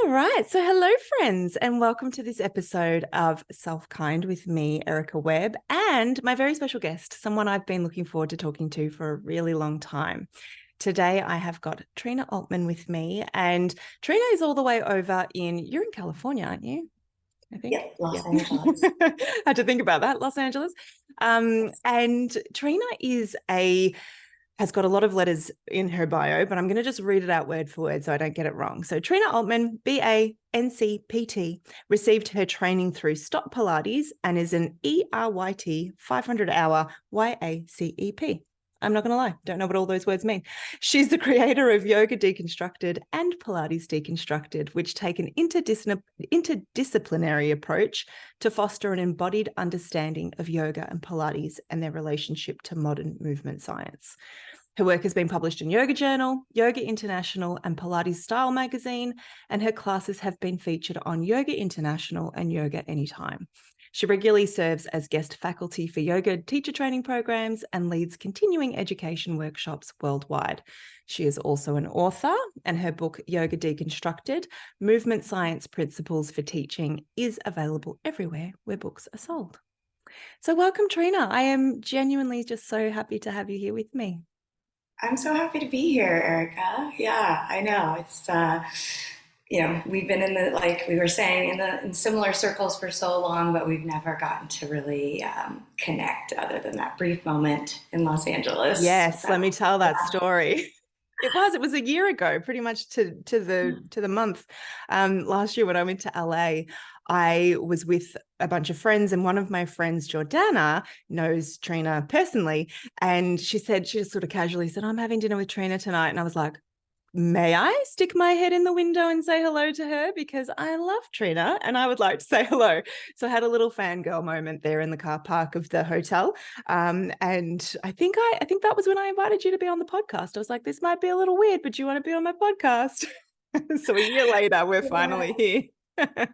All right. So, hello, friends, and welcome to this episode of SelfKind with me, Erica Webb, and my very special guest, someone I've been looking forward to talking to for a really long time. Today, I have got Trina Altman with me, and Trina is all the way over you're in California, aren't you? I think. Yep, Los Angeles. I had to think about that, Los Angeles. And Trina has got a lot of letters in her bio, but I'm going to just read it out word for word so I don't get it wrong. So Trina Altman, BA, NCPT, received her training through Stop Pilates and is an ERYT 500-hour YACEP. I'm not going to lie, don't know what all those words mean. She's the creator of Yoga Deconstructed and Pilates Deconstructed, which take an interdisciplinary approach to foster an embodied understanding of yoga and Pilates and their relationship to modern movement science. Her work has been published in Yoga Journal, Yoga International, and Pilates Style magazine, and her classes have been featured on Yoga International and Yoga Anytime. She regularly serves as guest faculty for yoga teacher training programs and leads continuing education workshops worldwide. She is also an author, and her book, Yoga Deconstructed, Movement Science Principles for Teaching, is available everywhere where books are sold. So welcome, Trina. I am genuinely just so happy to have you here with me. I'm so happy to be here, Erica. Yeah, I know. We've been like we were saying, in similar circles for so long, but we've never gotten to really connect other than that brief moment in Los Angeles. Yes, let me tell that story. It was a year ago, pretty much to the month. Last year when I went to LA, I was with a bunch of friends, and one of my friends, Jordana, knows Trina personally, and she just sort of casually said, "I'm having dinner with Trina tonight," and I was like, may I stick my head in the window and say hello to her, because I love Trina and I would like to say hello. So I had a little fangirl moment there in the car park of the hotel. And I think that was when I invited you to be on the podcast. I was like, this might be a little weird, but do you want to be on my podcast? So a year later, we're finally here. I know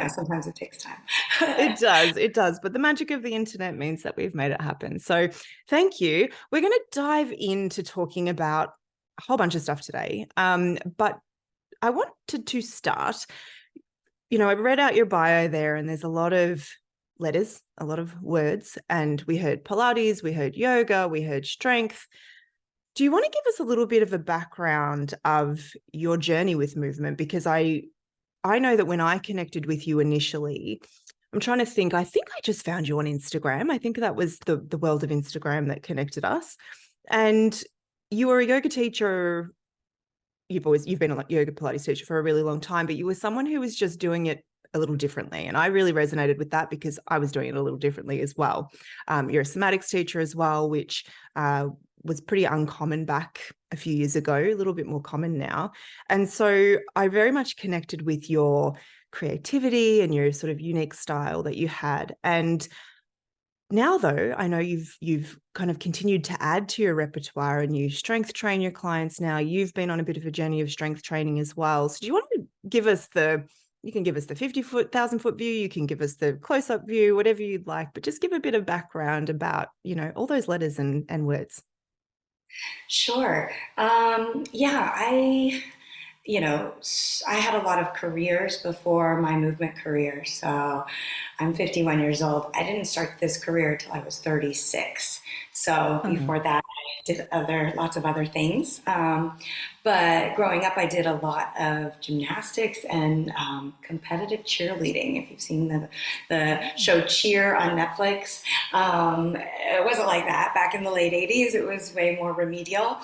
sometimes it takes time. It does. But the magic of the internet means that we've made it happen. So thank you. We're going to dive into talking about a whole bunch of stuff today. But I wanted to start, I read out your bio there, and there's a lot of letters, a lot of words, and we heard Pilates, we heard yoga, we heard strength. Do you want to give us a little bit of a background of your journey with movement? Because I know that when I connected with you initially, I'm trying to think, I think I just found you on Instagram. I think that was the world of Instagram that connected us. And you were a yoga teacher. You've been a yoga Pilates teacher for a really long time, but you were someone who was just doing it a little differently. And I really resonated with that because I was doing it a little differently as well. You're a somatics teacher as well, which was pretty uncommon back a few years ago, a little bit more common now. And so I very much connected with your creativity and your sort of unique style that you had. And now, though, I know you've kind of continued to add to your repertoire and you strength train your clients now. You've been on a bit of a journey of strength training as well. So do you want to give us you can give us the 50-foot, 1,000-foot view, you can give us the close-up view, whatever you'd like, but just give a bit of background about, all those letters and words. Sure. Yeah, I had a lot of careers before my movement career. So I'm 51 years old. I didn't start this career until I was 36. So before that, I did lots of other things. But growing up, I did a lot of gymnastics and competitive cheerleading. If you've seen the show Cheer on Netflix, it wasn't like that back in the late 80s. It was way more remedial.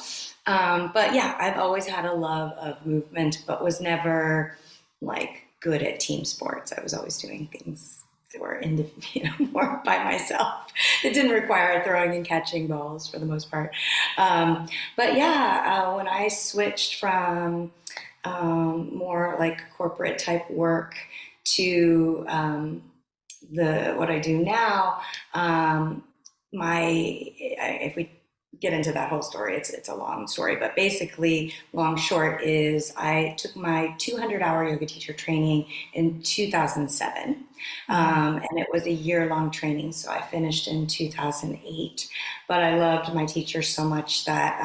But yeah, I've always had a love of movement, but was never like good at team sports. I was always doing things that were more by myself. It didn't require throwing and catching balls for the most part. But yeah, when I switched from more like corporate type work to what I do now, if we get into that whole story, it's a long story, but basically, long short is I took my 200-hour yoga teacher training in 2007. And it was a year-long training, so I finished in 2008. But I loved my teacher so much that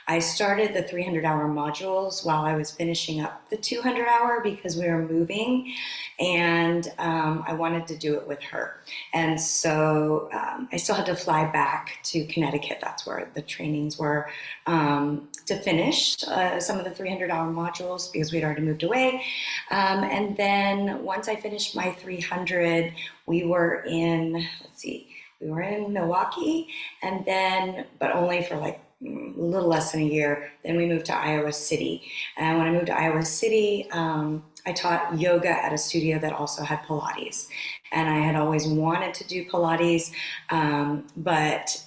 I started the 300-hour modules while I was finishing up the 200-hour because we were moving, and I wanted to do it with her. And so I still had to fly back to Connecticut. That's where the trainings were, to finish some of the 300-hour modules because we'd already moved away. And then once I finished my 300, we were in, we were in Milwaukee, and then, but only for like a little less than a year. Then we moved to Iowa City. And when I moved to Iowa City, I taught yoga at a studio that also had Pilates. And I had always wanted to do Pilates, but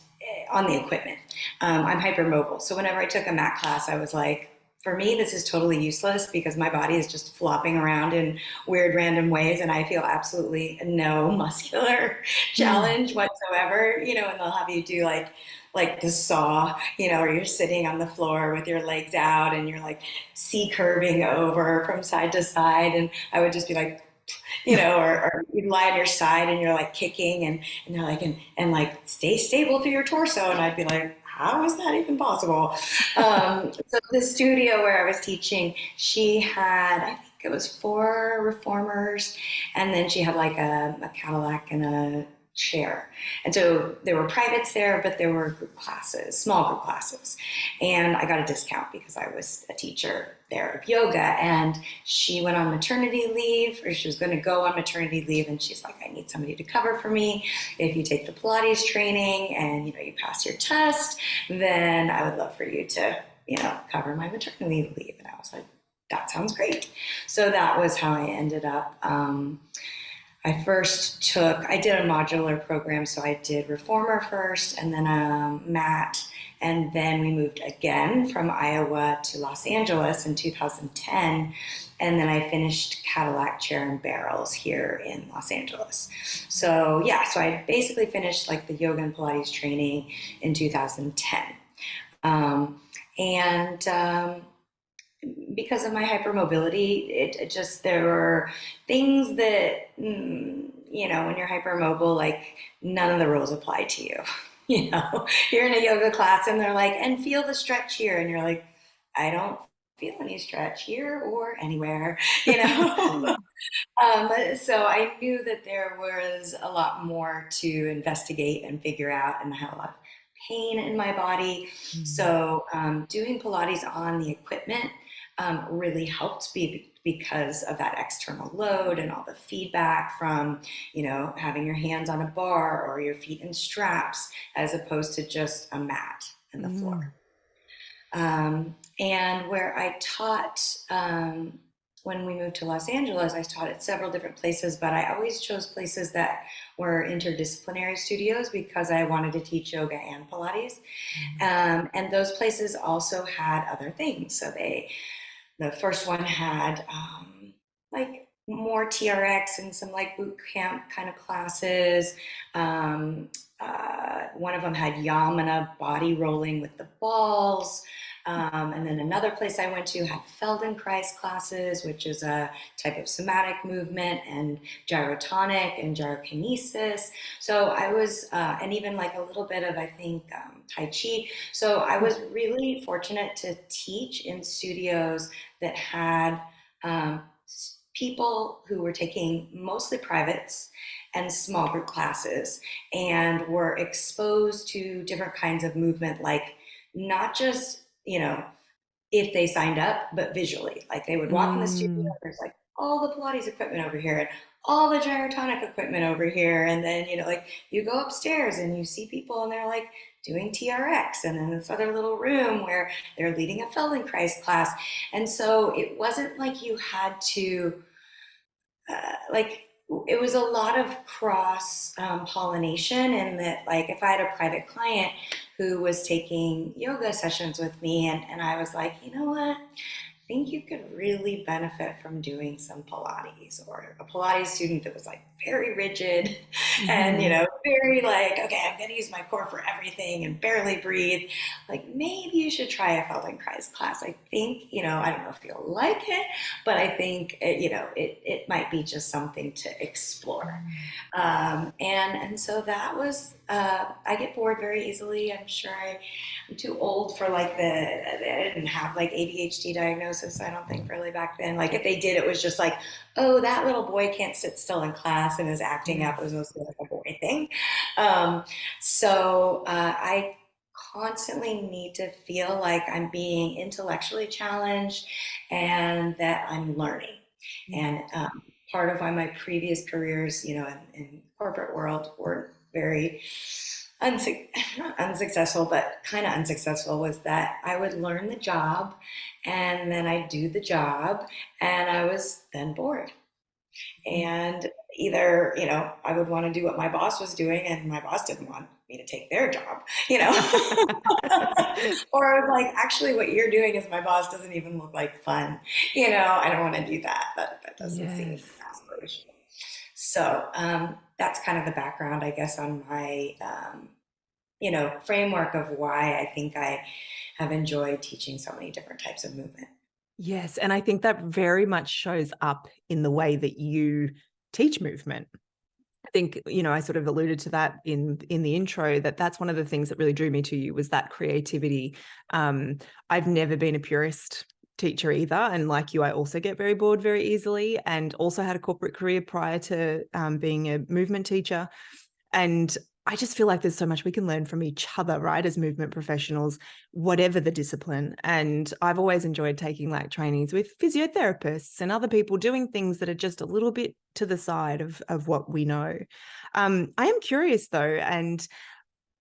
on the equipment. I'm hypermobile. So whenever I took a mat class, I was like, for me, this is totally useless because my body is just flopping around in weird, random ways, and I feel absolutely no muscular challenge whatsoever. And they'll have you do like the saw, where you're sitting on the floor with your legs out and you're like C curving over from side to side, and I would just be like, or you'd lie on your side and you're like kicking, and they're like, and like stay stable through your torso, and I'd be like, how is that even possible? So the studio where I was teaching, she had, I think it was 4 reformers, and then she had like a Cadillac and a chair. And so there were privates there, but there were group classes, small group classes. And I got a discount because I was a teacher there of yoga. And she went on maternity leave, or she was going to go on maternity leave. And she's like, I need somebody to cover for me. If you take the Pilates training and, you pass your test, then I would love for you to, cover my maternity leave. And I was like, that sounds great. So that was how I ended up. I did a modular program, so I did reformer first, and then a mat, and then we moved again from Iowa to Los Angeles in 2010, and then I finished Cadillac chair and barrels here in Los Angeles. So so I basically finished like the yoga and Pilates training in 2010. Because of my hypermobility, there were things that, when you're hypermobile, like none of the rules apply to you. You're in a yoga class and they're like, and feel the stretch here. And you're like, I don't feel any stretch here or anywhere, So I knew that there was a lot more to investigate and figure out, and I had a lot of pain in my body. So doing Pilates on the equipment really helped me because of that external load and all the feedback from, having your hands on a bar or your feet in straps, as opposed to just a mat and the floor. And where I taught, when we moved to Los Angeles, I taught at several different places, but I always chose places that were interdisciplinary studios because I wanted to teach yoga and Pilates. And those places also had other things. So the first one had like more TRX and some like boot camp kind of classes. One of them had Yamana body rolling with the balls. And then another place I went to had Feldenkrais classes, which is a type of somatic movement, and gyrotonic and gyrokinesis. So I was, and even like a little bit of, I think, Tai Chi. So I was really fortunate to teach in studios that had people who were taking mostly privates and small group classes and were exposed to different kinds of movement, like not just, if they signed up, but visually. Like they would walk in the studio, there's like all the Pilates equipment over here and all the gyrotonic equipment over here. And then, like you go upstairs and you see people and they're like doing TRX, and then this other little room where they're leading a Feldenkrais class. And so it wasn't like you had to, it was a lot of cross pollination, and that like if I had a private client who was taking yoga sessions with me, and I was like, you know what, I think you could really benefit from doing some Pilates, or a Pilates student that was like very rigid, and, Mhm. very like, okay, I'm going to use my core for everything and barely breathe. Like, maybe you should try a Feldenkrais class. I think, I don't know if you'll like it, but I think, it might be just something to explore. And so that was, I get bored very easily. I'm sure I'm too old for like I didn't have like ADHD diagnosis, I don't think really back then. Like if they did, it was just like, oh, that little boy can't sit still in class and is acting up. It was Yes. mostly like a boy thing. Um, so I constantly need to feel like I'm being intellectually challenged and that I'm learning. Yeah. And part of why my previous careers, in corporate world were very not unsuccessful, but kind of unsuccessful, was that I would learn the job and then I'd do the job and I was then bored. And either, I would want to do what my boss was doing and my boss didn't want me to take their job, or like, actually what you're doing is my boss doesn't even look like fun. I don't want to do that. That doesn't seem Yes. aspirational. So that's kind of the background, I guess, on my, framework of why I think I have enjoyed teaching so many different types of movement. Yes. And I think that very much shows up in the way that you teach movement. I think, I sort of alluded to that in the intro, that's one of the things that really drew me to you was that creativity. I've never been a purist teacher either. And like you, I also get very bored very easily, and also had a corporate career prior to being a movement teacher. And I just feel like there's so much we can learn from each other, right, as movement professionals, whatever the discipline. And I've always enjoyed taking like trainings with physiotherapists and other people doing things that are just a little bit to the side of what we know. I am curious though, and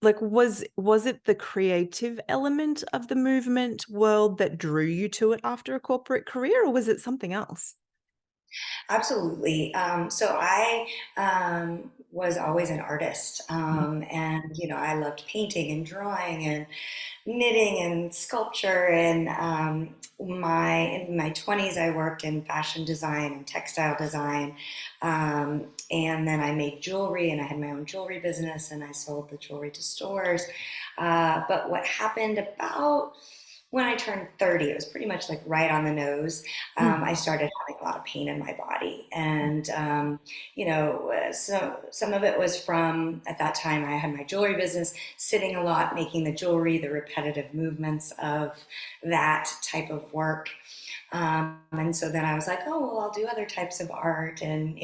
like, was it the creative element of the movement world that drew you to it after a corporate career, or was it something else? Absolutely. So I was always an artist, Mhm. and I loved painting and drawing and knitting and sculpture. And in my 20s, I worked in fashion design and textile design, and then I made jewelry, and I had my own jewelry business, and I sold the jewelry to stores. But what happened about when I turned 30, it was pretty much like right on the nose. Mm. I started having a lot of pain in my body. And, so some of it was from, at that time, I had my jewelry business, sitting a lot, making the jewelry, the repetitive movements of that type of work. And so then I was like, oh, well, I'll do other types of art and,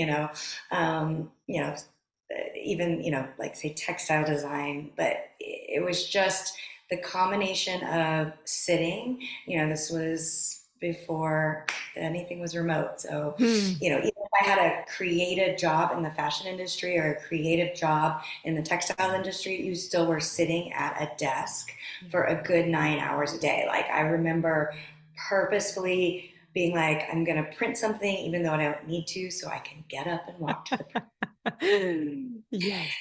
even, like say textile design, but it was just the combination of sitting, this was before anything was remote. So, Mm. even if I had a creative job in the fashion industry or a creative job in the textile industry, you still were sitting at a desk for a good 9 hours a day. Like I remember purposefully being like, I'm going to print something even though I don't need to, so I can get up and walk to the print. Yes.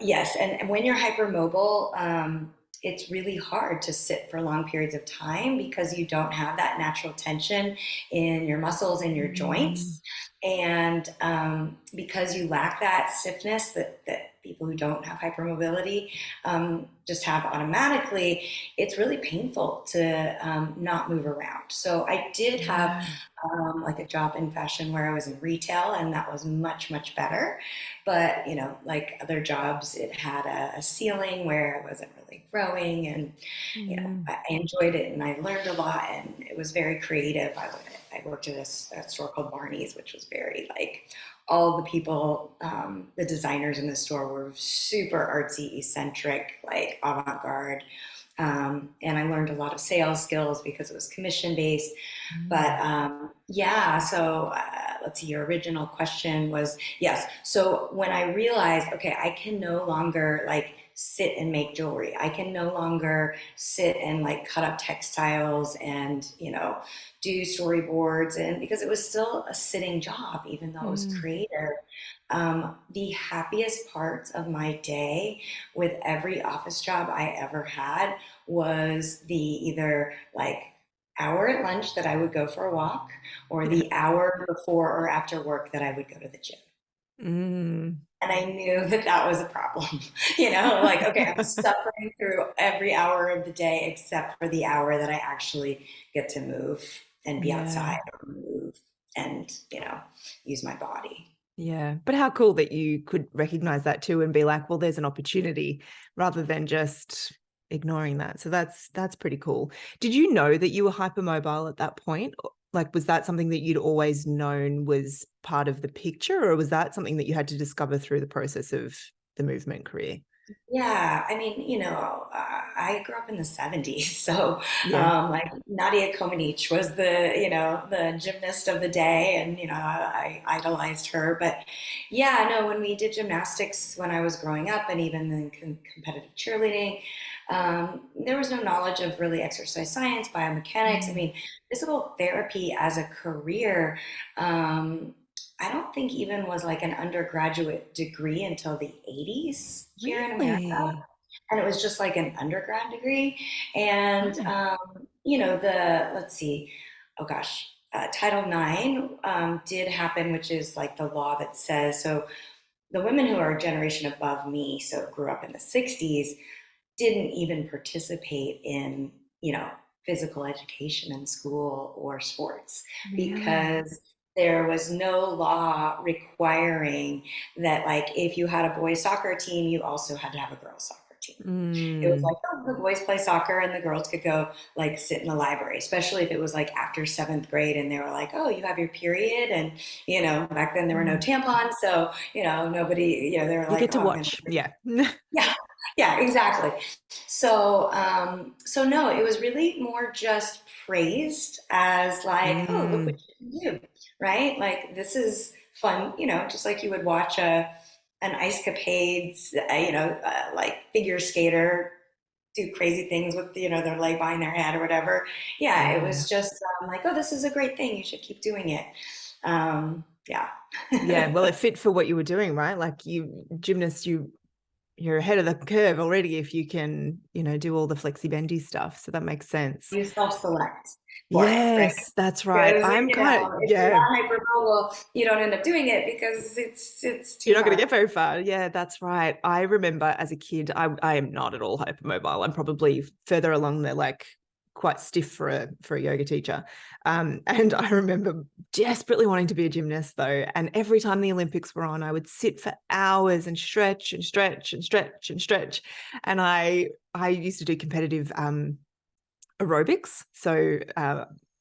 Yes, and when you're hypermobile, it's really hard to sit for long periods of time because you don't have that natural tension in your muscles and your Mm. joints. And because you lack that stiffness that people who don't have hypermobility just have automatically, it's really painful to not move around. So I did have Yeah. like a job in fashion where I was in retail, and that was much, much better. But, like other jobs, it had a ceiling where I wasn't really growing. And, Mm. I enjoyed it and I learned a lot and it was very creative. I worked at a store called Barney's, which was very like all the people, the designers in the store were super artsy, eccentric, like avant garde. And I learned a lot of sales skills because it was commission based. But Mm. yeah, so let's see, your original question was yes. So when I realized, okay, I can no longer like sit and make jewelry, I can no longer sit and like cut up textiles and, do storyboards, and because it was still a sitting job, even though it was Mm. creative. The happiest parts of my day with every office job I ever had was the either like hour at lunch that I would go for a walk or Yeah. the hour before or after work that I would go to the gym. Mm. And I knew that that was a problem, like, okay, I'm suffering through every hour of the day except for the hour that I actually get to move and be Yeah. outside or move and, use my body. Yeah. But how cool that you could recognize that too and be like, well, there's an opportunity rather than just ignoring that. So that's pretty cool. Did you know that you were hypermobile at that point? Like, was that something that you'd always known was part of the picture, or was that something that you had to discover through the process of the movement career? Yeah, I mean, I grew up in the 70s, so Yeah. like Nadia Comaneci was the gymnast of the day, and I idolized her. But yeah, no, when we did gymnastics when I was growing up, and even in competitive cheerleading, there was no knowledge of really exercise science, biomechanics. I Mm. mean, physical therapy as a career. I don't think even was like an undergraduate degree until the 80s here in America. Really? And it was just like an undergrad degree. And, Right. let's see, oh gosh, Title IX did happen, which is like the law that says, so the women who are a generation above me, so grew up in the 60s, didn't even participate in, physical education in school or sports Really? because there was no law requiring that, like, if you had a boys soccer team, you also had to have a girls soccer team. It was Mm. like, oh, the boys play soccer and the girls could go like sit in the library, especially if it was like after seventh grade and they were like, oh, you have your period. And, back then there were no Mm. tampons. So, nobody, they were You like, get oh, to I'm going watch. to. Yeah. Yeah, yeah, exactly. So no, it was really more just praised as like, oh, look what Mm. you can do, right? Like this is fun, just like you would watch an ice capades, like figure skater do crazy things with their leg behind their head or whatever. Yeah, it Yeah. was just like, oh, this is a great thing. You should keep doing it. Yeah. Yeah. Well, it fit for what you were doing, right? Like you gymnasts, you're ahead of the curve already if you can, do all the flexi bendy stuff. So that makes sense. You self-select for it, right? Yes, that's right. Because I'm kind of, if you're yeah, not hypermobile, you don't end up doing it because it's too you're not going to hard. get very far. Yeah, that's right. I remember as a kid, I am not at all hypermobile. I'm probably further along the like quite stiff for a yoga teacher. And I remember desperately wanting to be a gymnast though. And every time the Olympics were on, I would sit for hours and stretch and stretch and stretch and stretch. And I used to do competitive aerobics. So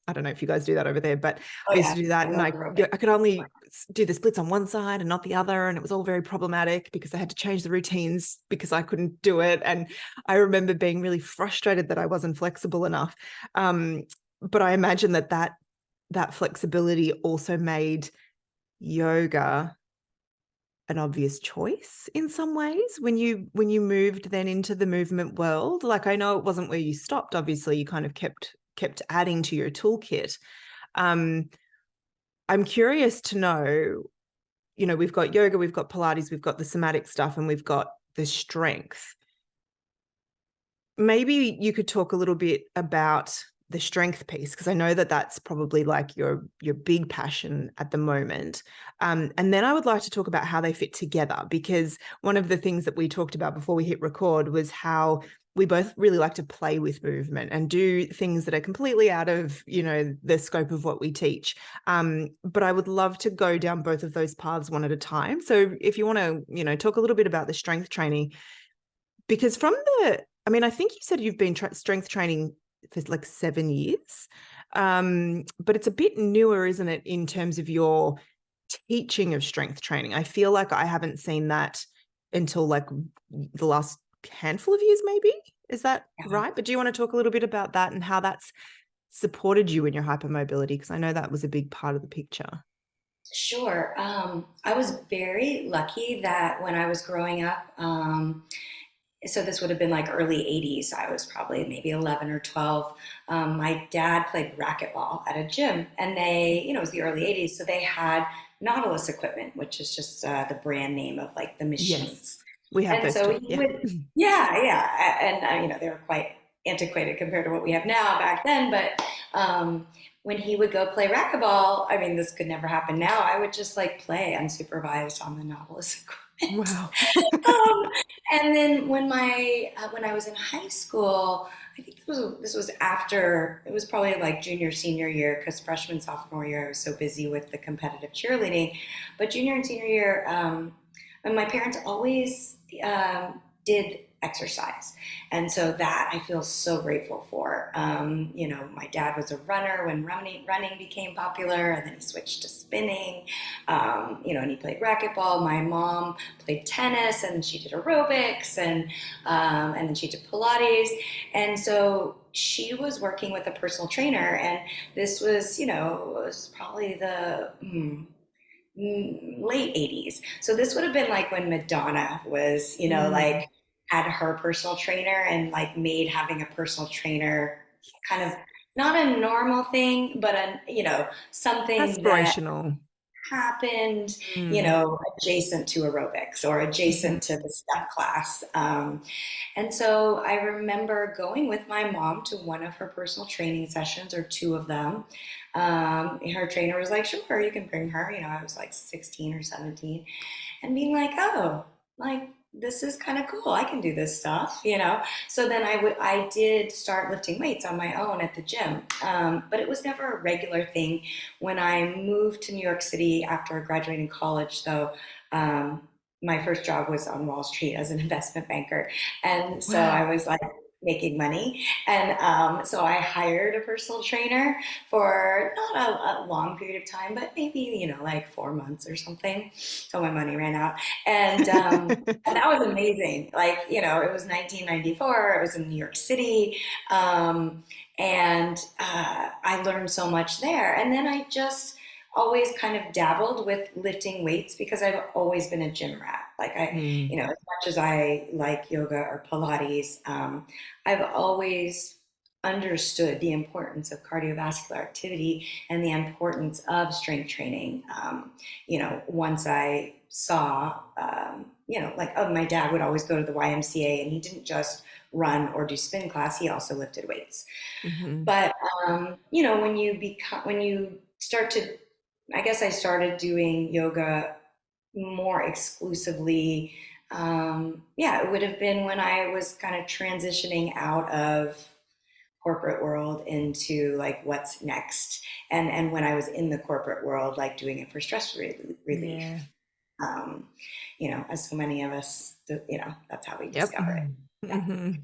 I don't know if you guys do that over there, but Oh I used yeah, to do that, I and love I aerobic. could only do the splits on one side and not the other, and it was all very problematic because I had to change the routines because I couldn't do it. And I remember being really frustrated that I wasn't flexible enough. Um, but I imagine that flexibility also made yoga an obvious choice in some ways when you moved then into the movement world. Like I know it wasn't where you stopped, obviously you kind of kept adding to your toolkit. um I'm curious to know, we've got yoga, we've got Pilates, we've got the somatic stuff, and we've got the strength. Maybe you could talk a little bit about the strength piece, because I know that that's probably like your big passion at the moment. And then I would like to talk about how they fit together, because one of the things that we talked about before we hit record was how we both really like to play with movement and do things that are completely out of, the scope of what we teach. But I would love to go down both of those paths one at a time. So if you want to, talk a little bit about the strength training, because I think you said you've been strength training for like 7 years, but it's a bit newer, isn't it, in terms of your teaching of strength training? I feel like I haven't seen that until like the last handful of years, maybe. Is that Yeah. right? But do you want to talk a little bit about that and how that's supported you in your hypermobility? Because I know that was a big part of the picture. Sure. I was very lucky that when I was growing up, so this would have been like early 80s. I was probably maybe 11 or 12. My dad played racquetball at a gym, and it was the early 80s. So they had Nautilus equipment, which is just the brand name of like the Yes, machines. we have And those so too. he Yeah. would, yeah, yeah. And, they were quite antiquated compared to what we have now back then. But when he would go play racquetball, I mean, this could never happen now. I would just like play unsupervised on the Nautilus equipment. Wow. And then when I was in high school, I think this was after, it was probably like junior senior year, because freshman sophomore year I was so busy with the competitive cheerleading. But junior and senior year, and my parents always did exercise. And so that I feel so grateful for. My dad was a runner when running became popular, and then he switched to spinning, and he played racquetball. My mom played tennis, and she did aerobics, and then she did Pilates. And so she was working with a personal trainer, and this was, was probably the late 80s. So this would have been like when Madonna was, like had her personal trainer, and like made having a personal trainer kind of not a normal thing, but something aspirational. that happened, adjacent to aerobics or adjacent to the step class. And so I remember going with my mom to one of her personal training sessions, or two of them. Her trainer was like, sure, you can bring her. I was like 16 or 17, and being like, oh, like, this is kind of cool. I can do this stuff. So then I did start lifting weights on my own at the gym. But it was never a regular thing. When I moved to New York City after graduating college, though, my first job was on Wall Street as an investment banker. And so Wow. I was like making money. And so I hired a personal trainer for not a long period of time, but maybe, like 4 months or something. So my money ran out. And that was amazing. Like, it was 1994. It was in New York City. And I learned so much there. And then I just always kind of dabbled with lifting weights, because I've always been a gym rat. Like as much as I like yoga or Pilates, I've always understood the importance of cardiovascular activity and the importance of strength training. Once I saw, my dad would always go to the YMCA, and he didn't just run or do spin class, he also lifted weights. But, when you start to, I guess I started doing yoga more exclusively. It would have been when I was kind of transitioning out of corporate world into like what's next, and when I was in the corporate world, like doing it for stress relief. As so many of us, that's how we discover it. And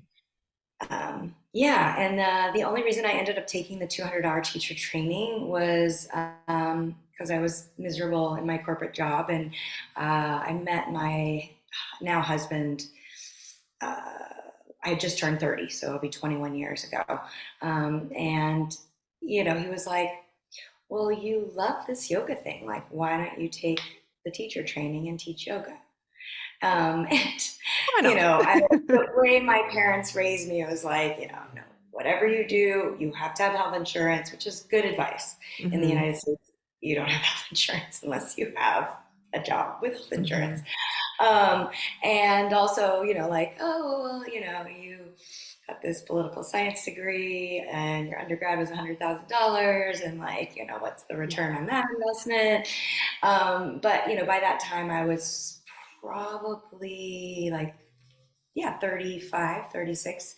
the only reason I ended up taking the 200-hour teacher training was because I was miserable in my corporate job, and I met my now husband. I had just turned 30, so it'll be 21 years ago. And he was like, well, you love this yoga thing. Like, why don't you take the teacher training and teach yoga? And the way my parents raised me, it was like, no, whatever you do, you have to have health insurance, which is good advice. In the United States, you don't have health insurance unless you have a job with health insurance. And also, like, oh, well, you got this political science degree and your undergrad was $100,000, and like, what's the return on that investment? But, by that time I was probably like, 35, 36.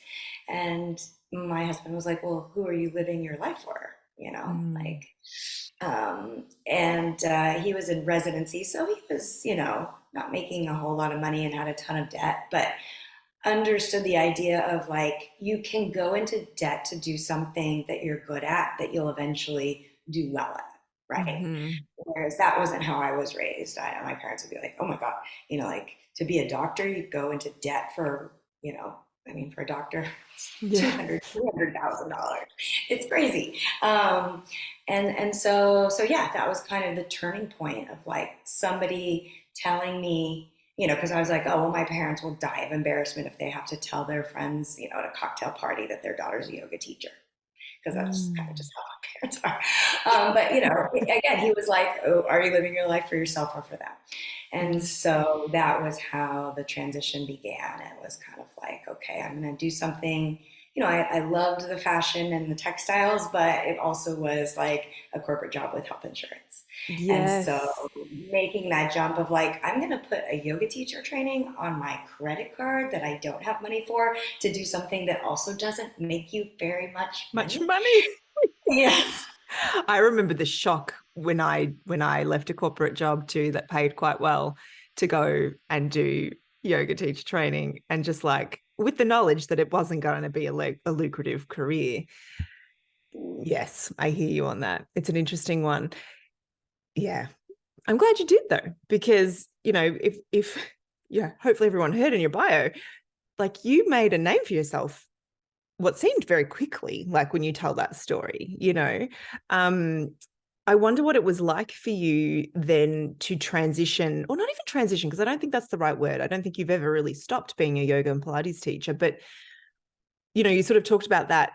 And my husband was like, well, who are you living your life for? He was in residency, so he was, not making a whole lot of money and had a ton of debt, but understood the idea of like, you can go into debt to do something that you're good at, that you'll eventually do well at. Right. Whereas that wasn't how I was raised. My parents would be like, oh my God, like to be a doctor, you go into debt for, for a doctor, $200,000. It's crazy. And so that was kind of the turning point of like somebody telling me, because I was like, oh, well, my parents will die of embarrassment if they have to tell their friends, at a cocktail party that their daughter's a yoga teacher. Because that's kind of just how my parents are. But, again, he was like, oh, are you living your life for yourself or for them? And so that was how the transition began. It was kind of like, okay, I'm going to do something, I loved the fashion and the textiles, but it also was like a corporate job with health insurance. And so Yes. making that jump of like, I'm going to put a yoga teacher training on my credit card that I don't have money for to do something that also doesn't make you very much Much money. money. Yes. I remember the shock when I left a corporate job too that paid quite well to go and do yoga teacher training, and just like with the knowledge that it wasn't going to be a lucrative career. Yes, I hear you on that. It's an interesting one. Yeah. I'm glad you did though, because if yeah, hopefully everyone heard in your bio, like you made a name for yourself what seemed very quickly, like when you tell that story. um I wonder what it was like for you then to transition, or not even transition, because I don't think that's the right word. I don't think you've ever really stopped being a yoga and Pilates teacher, but you sort of talked about that,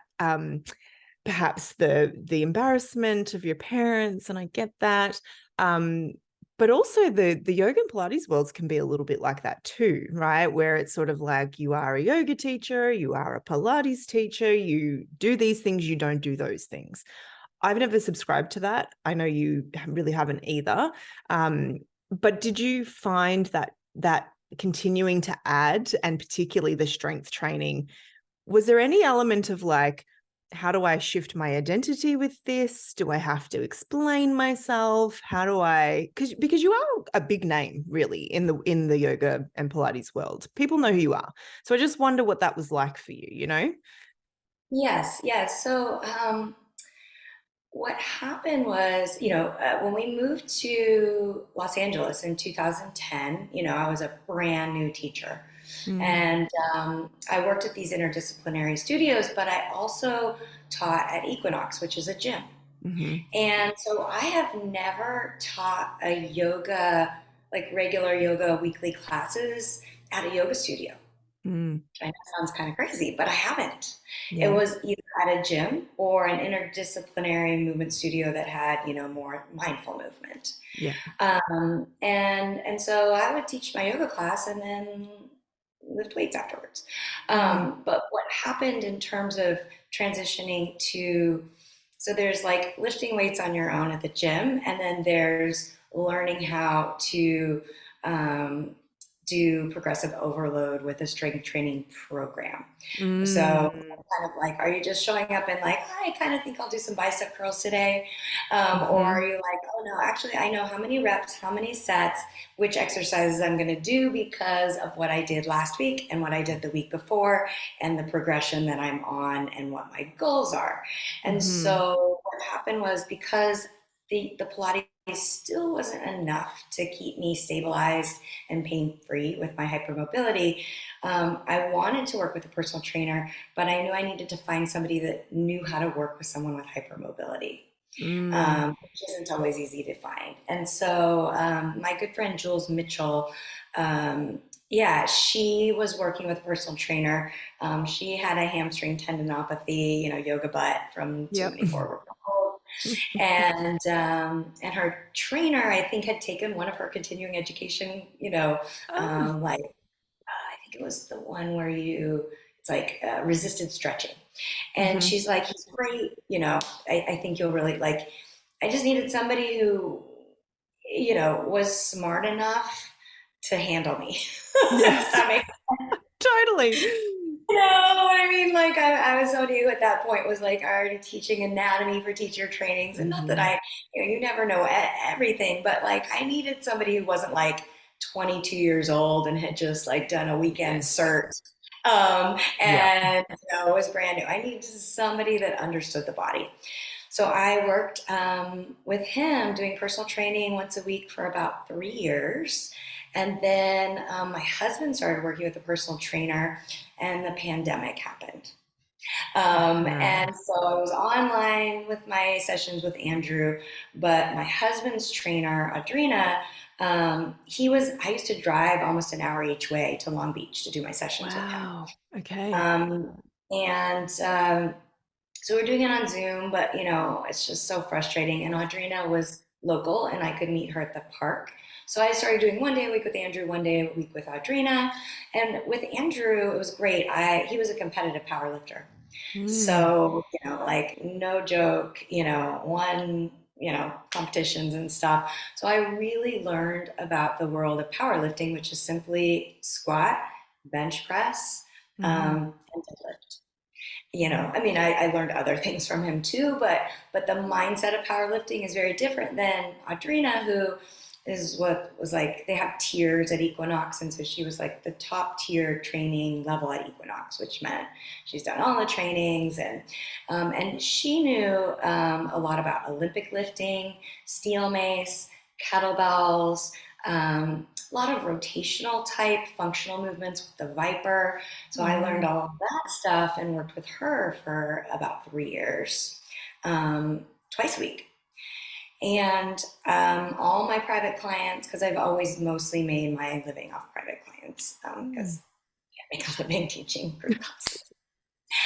perhaps the embarrassment of your parents, and I get that. Um, but also the yoga and Pilates worlds can be a little bit like that too, right? Where it's sort of like you are a yoga teacher, you are a Pilates teacher, you do these things, you don't do those things. I've never subscribed to that. I know you really haven't either. But did you find that continuing to add, and particularly the strength training, was there any element of like, how do I shift my identity with this? Do I have to explain myself? How do I, because you are a big name really in the yoga and Pilates world. People know who you are. So I just wonder what that was like for you. Yes, yes. So, what happened was, when we moved to Los Angeles in 2010, I was a brand new teacher. Mm, And I worked at these interdisciplinary studios, but I also taught at Equinox, which is a gym. mhm, And so I have never taught a yoga, like regular yoga weekly classes at a yoga studio. mm, I know it sounds kind of crazy, but I haven't. It yeah, was either at a gym or an interdisciplinary movement studio that had, more mindful movement. yeah. And so I would teach my yoga class and then lift weights afterwards. Mm, But what happened in terms of transitioning to, so there's like lifting weights on your own at the gym, and then there's learning how to um, do progressive overload with a strength training program. So mm, kind of like, are you just showing up and like, I kind of think I'll do some bicep curls today? Or are mhm, you like, oh no, actually, I know how many reps, how many sets, which exercises I'm going to do because of what I did last week and what I did the week before and the progression that I'm on and what my goals are. And mhm, so what happened was, because the Pilates still wasn't enough to keep me stabilized and pain free with my hypermobility. I wanted to work with a personal trainer, but I knew I needed to find somebody that knew how to work with someone with hypermobility, mm, which isn't always easy to find. And so my good friend Jules Mitchell, yeah, she was working with a personal trainer. She had a hamstring tendinopathy, yoga butt from too yep. many forward folds. And her trainer, I think, had taken one of her continuing education, Ah, like I think it was the one where it's like resisted stretching. And mhm, she's like, he's great. I think you'll really like, I just needed somebody who, was smart enough to handle me. If yes, that makes, totally. what I mean? Like I was so new at that point, was like already teaching anatomy for teacher trainings. And not that Mhm, you never know everything, but like I needed somebody who wasn't like 22 years old and had just like done a weekend yes. cert. Yep. And was brand new. I needed somebody that understood the body. So I worked with him doing personal training once a week for about 3 years. And then my husband started working with a personal trainer, and the pandemic happened. Ah, And so I was online with my sessions with Andrew, but my husband's trainer, Adrina, I used to drive almost an hour each way to Long Beach to do my sessions with him. wow. Okay. Um, and so we're doing it on Zoom, but it's just so frustrating. And Audrina was local and I could meet her at the park. So I started doing one day a week with Andrew, one day a week with Audrina. And with Andrew, it was great. He was a competitive power lifter. Mm. So, like no joke, won, competitions and stuff. So I really learned about the world of powerlifting, which is simply squat, bench press, Mm-hmm. and deadlift. I mean, I learned other things from him too, but the mindset of powerlifting is very different than Audrina, who is what was like, they have tiers at Equinox, and so she was like the top tier training level at Equinox, which meant she's done all the trainings, and she knew a lot about Olympic lifting, steel mace, kettlebells, a lot of rotational type functional movements with the Viper. So I learned all of that stuff and worked with her for about 3 years, twice a week. And all my private clients, because I've always mostly made my living off private clients, because I can't make a living teaching group classes.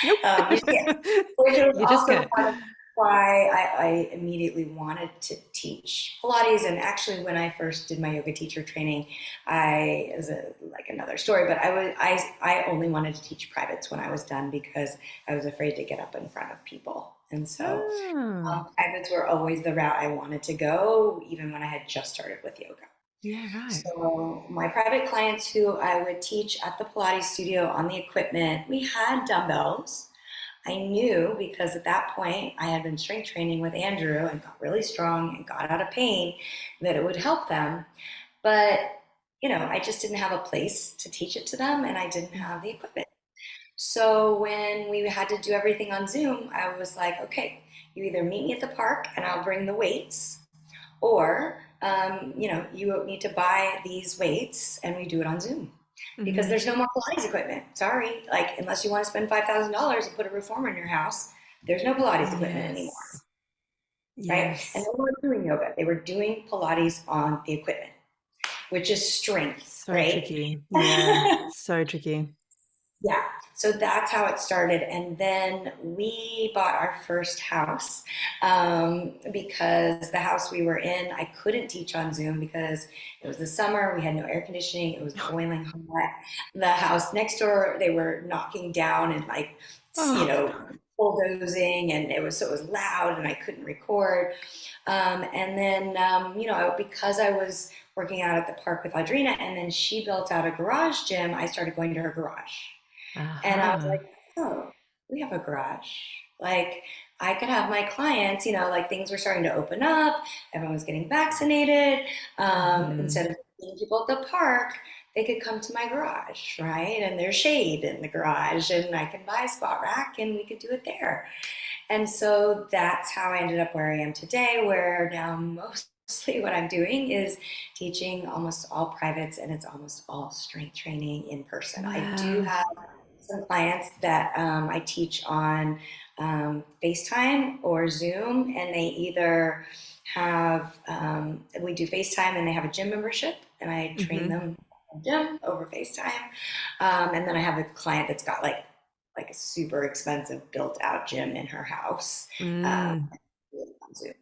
Nope. You just can't. Which was You just also can't. part of why I immediately wanted to teach Pilates. And actually, when I first did my yoga teacher training, like another story, but I only wanted to teach privates when I was done because I was afraid to get up in front of people. And so Ah, privates were always the route I wanted to go, even when I had just started with yoga. yeah, right. So my private clients who I would teach at the Pilates studio on the equipment, we had dumbbells. I knew because at that point I had been strength training with Andrew and got really strong and got out of pain that it would help them. But, I just didn't have a place to teach it to them and I didn't have the equipment. So when we had to do everything on Zoom, I was like, okay, you either meet me at the park and I'll bring the weights, or you need to buy these weights and we do it on Zoom because Mm-hmm. there's no more Pilates equipment. Sorry, like unless you want to spend $5,000 and put a reformer in your house, there's no Pilates equipment anymore, Yes. right? And Yes. they weren't doing yoga; they were doing Pilates on the equipment, which is strength, So right? tricky. Yeah. So tricky. Yeah. So that's how it started. And then we bought our first house because the house we were in, I couldn't teach on Zoom because it was the summer. We had no air conditioning. It was boiling hot. The house next door, they were knocking down and like, you Oh, know, bulldozing, and so it was loud and I couldn't record. And then, because I was working out at the park with Audrina and then she built out a garage gym, I started going to her garage. And I was like, aha. oh, we have a garage. Like, I could have my clients, like things were starting to open up. Everyone was getting vaccinated. Mm-hmm. Instead of seeing people at the park, they could come to my garage, right? And there's shade in the garage, and I can buy a squat rack and we could do it there. And so that's how I ended up where I am today, where now mostly what I'm doing is teaching almost all privates and it's almost all strength training in person. I do Wow. have some clients that I teach on FaceTime or Zoom, and they either we do FaceTime and they have a gym membership, and I train Mm-hmm. them in the gym over FaceTime. And then I have a client that's got like a super expensive built out gym in her house. Um, Mm. on Zoom.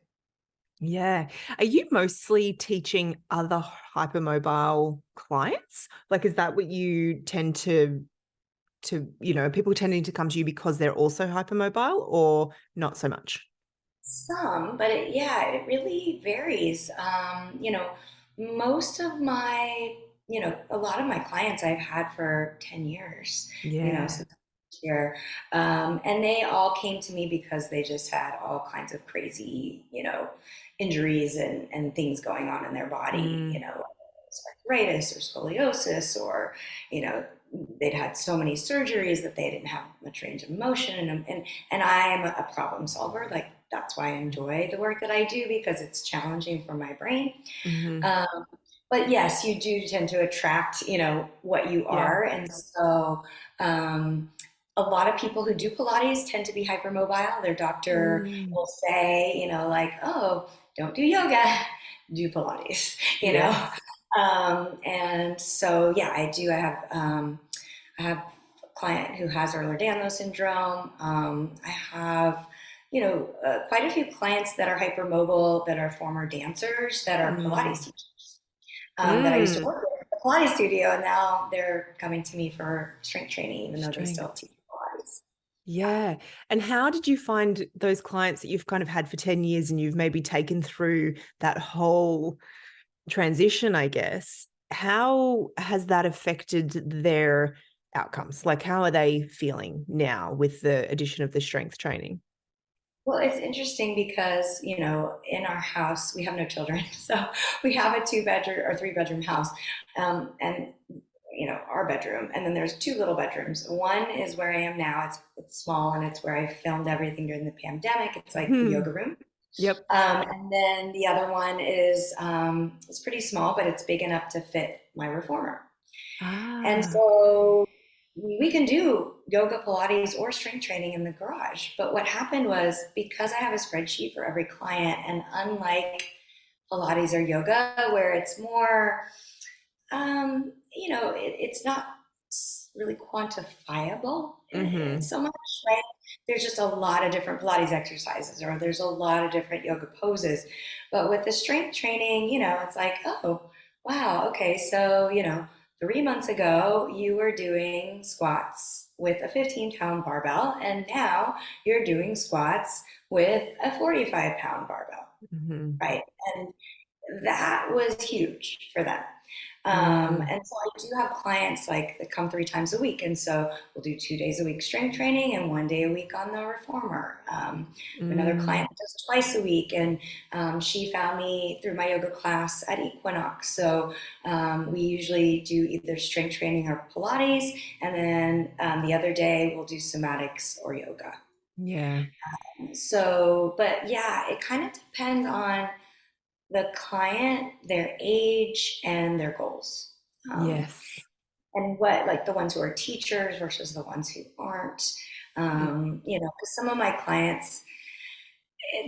Yeah. Are you mostly teaching other hypermobile clients? Like, is that what you tend people tending to come to you because they're also hypermobile or not so much? Some, but it really varies. Most of my, a lot of my clients I've had for 10 years, Yeah. since here. And they all came to me because they just had all kinds of crazy, injuries and things going on in their body, Mm. arthritis or scoliosis, or, you know, they'd had so many surgeries that they didn't have much range of motion. And I am a problem solver. Like, that's why I enjoy the work that I do because it's challenging for my brain. Mm-hmm. Um, but yes, you do tend to attract, what you Yeah. are. And so, a lot of people who do Pilates tend to be hypermobile. Their doctor Mm. will say, like, oh, don't do yoga, do Pilates, you know? Yes. And so, yeah, I do. I have a client who has Ehlers-Danlos syndrome. I have, quite a few clients that are hypermobile that are former dancers that are Pilates Mm. teachers that I used to Mm. work with at the Pilates studio, and now they're coming to me for strength training, even though they Strength. still teach Pilates. Yeah. And how did you find those clients that you've kind of had for 10 years and you've maybe taken through that whole transition, I guess? How has that affected their outcomes? Like, how are they feeling now with the addition of the strength training? Well, it's interesting because, in our house, we have no children. So we have a 2 bedroom or 3 bedroom house. And our bedroom, and then there's 2 little bedrooms. One is where I am now. It's small, and it's where I filmed everything during the pandemic. It's like the yoga room. Yep. And then the other one is it's pretty small, but it's big enough to fit my reformer. And Ah. so we can do yoga, Pilates, or strength training in the garage. But what happened was, because I have a spreadsheet for every client, and unlike Pilates or yoga, where it's more, it's not really quantifiable so much, right? There's just a lot of different Pilates exercises, or there's a lot of different yoga poses. But with the strength training, it's like, oh, wow, okay, so, 3 months ago, you were doing squats with a 15-pound barbell, and now you're doing squats with a 45-pound barbell, Mm-hmm. right? And that was huge for them. And so I do have clients like that come 3 times a week. And so we'll do 2 days a week strength training and 1 day a week on the reformer. Another client does twice a week, and she found me through my yoga class at Equinox. So we usually do either strength training or Pilates, and then the other day we'll do somatics or yoga. Yeah. So, but yeah, it kind of depends on the client, their age, and their goals. Yes. And what, like the ones who are teachers versus the ones who aren't. Yeah. Because some of my clients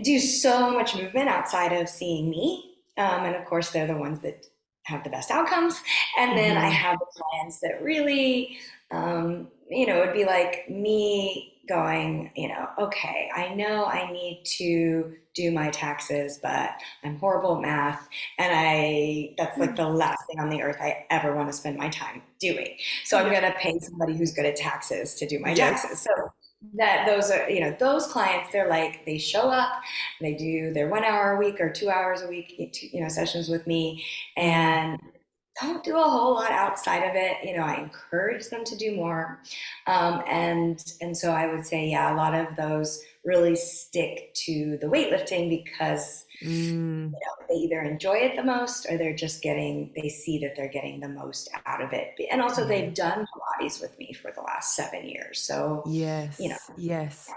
do so much movement outside of seeing me. And of course, they're the ones that have the best outcomes. And then I have the clients that really, it'd be like me going, okay, I know I need to do my taxes, but I'm horrible at math. And that's like the last thing on the earth I ever want to spend my time doing. So I'm going to pay somebody who's good at taxes to do my taxes. So that those are, those clients, they're like, they show up, they do their 1 hour a week or 2 hours a week, sessions with me, and don't do a whole lot outside of it. I encourage them to do more. And so I would say, yeah, a lot of those really stick to the weightlifting because they either enjoy it the most, or they see that they're getting the most out of it. And also they've done Pilates with me for the last 7 years. So, yes.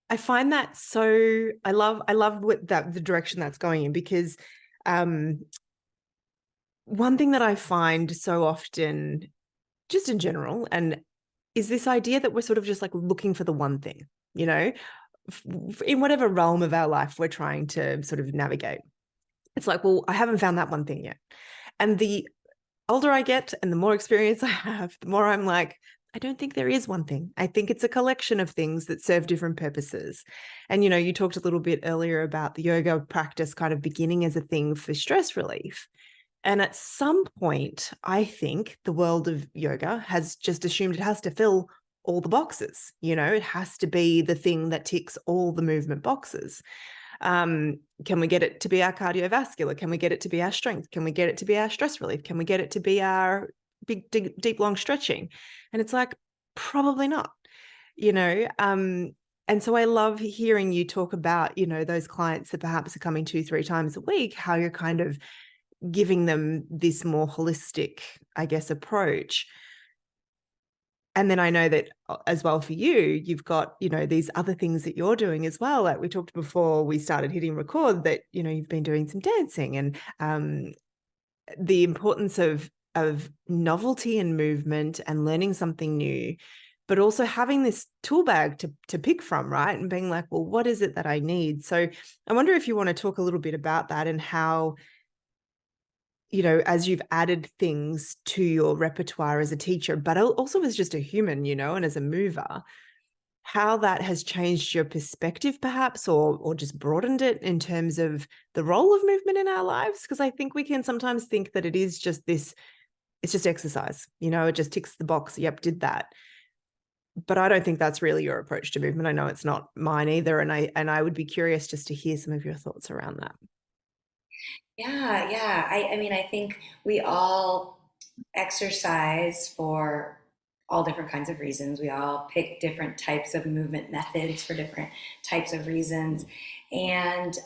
I find that so, I love what the direction that's going in, because one thing that I find so often, just in general, and is this idea that we're sort of just like looking for the one thing, in whatever realm of our life we're trying to sort of navigate. It's like, well, I haven't found that one thing yet. And the older I get and the more experience I have, the more I'm like, I don't think there is one thing. I think it's a collection of things that serve different purposes. And, you talked a little bit earlier about the yoga practice kind of beginning as a thing for stress relief. And at some point, I think the world of yoga has just assumed it has to fill all the boxes. It has to be the thing that ticks all the movement boxes. Can we get it to be our cardiovascular? Can we get it to be our strength? Can we get it to be our stress relief? Can we get it to be our big, deep, long stretching? And it's like, probably not, and so I love hearing you talk about, those clients that perhaps are coming 2-3 times a week, how you're kind of giving them this more holistic, I guess, approach. And then I know that as well for you, you've got, these other things that you're doing as well. Like we talked before we started hitting record that, you've been doing some dancing, and the importance of novelty and movement and learning something new, but also having this tool bag to pick from, right? And being like, well, what is it that I need? So I wonder if you want to talk a little bit about that, and how, as you've added things to your repertoire as a teacher, but also as just a human, and as a mover, how that has changed your perspective perhaps, or just broadened it in terms of the role of movement in our lives. Because I think we can sometimes think that it is just this, it's just exercise, it just ticks the box. Yep, did that. but I don't think that's really your approach to movement. I know it's not mine either. And I would be curious just to hear some of your thoughts around that. Yeah. I mean, I think we all exercise for all different kinds of reasons. We all pick different types of movement methods for different types of reasons. And